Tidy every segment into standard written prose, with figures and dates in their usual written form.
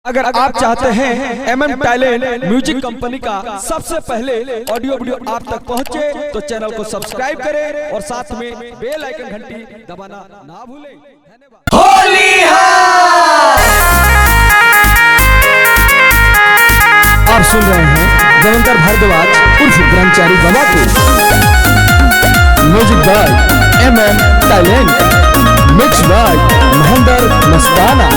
अगर आप चाहते हैं MM टैलेंट म्यूजिक कंपनी का सबसे पहले ऑडियो वीडियो आप तक पहुंचे तो चैनल को सब्सक्राइब करें और साथ में बेल आइकन घंटी दबाना ना भूलें। होली आप सुन रहे हैं देवेंद्र भारद्वाज उर्फ ब्रह्मचारी बाबा को। Music by MM talent, mix by Mahendra Mastana.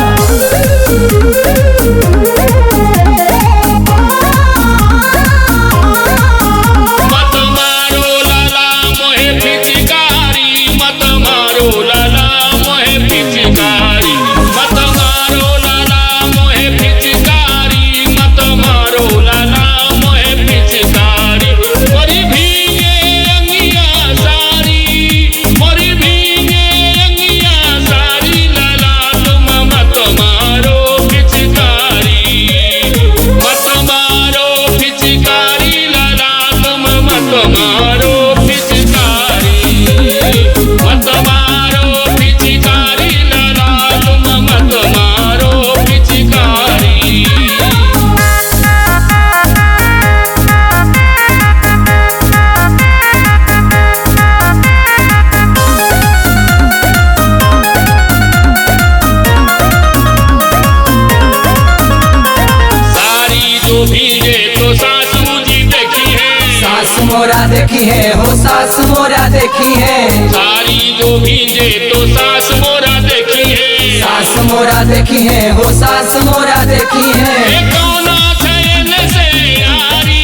मोरा देखी है हो सास मोरा देखी है, सारी जो भीजे तो सास मोरा देखी है, सास मोरा देखी है हो सास मोरा देखी है। कौना चयन से यारी,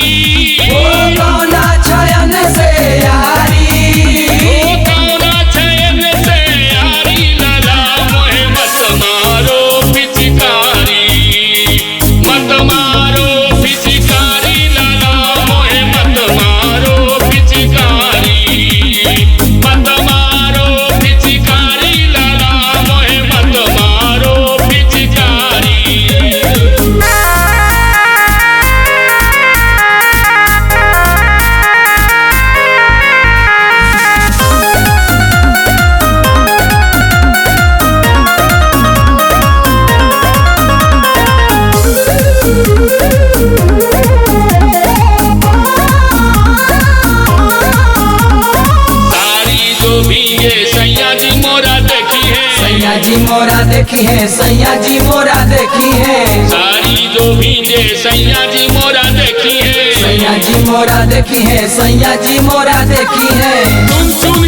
कौना चयन से यारी, कौना चयन से यारी, लाला मोहे मत मारो पिचकारी, मत मारो पिचकारी, लाला मोहे मत मारो पिचकारी, मत मारो पिचकारी, लाला मोहे मत मारो पिचकारी। सैया जी मोरा देखी है, सैया जी मोरा देखी है, सैया जी मोरा देखी है। सारी जो भीजे सैया जी मोरा देखी है, सैया जी मोरा देखी है, सैया जी मोरा देखी है। सुन सुन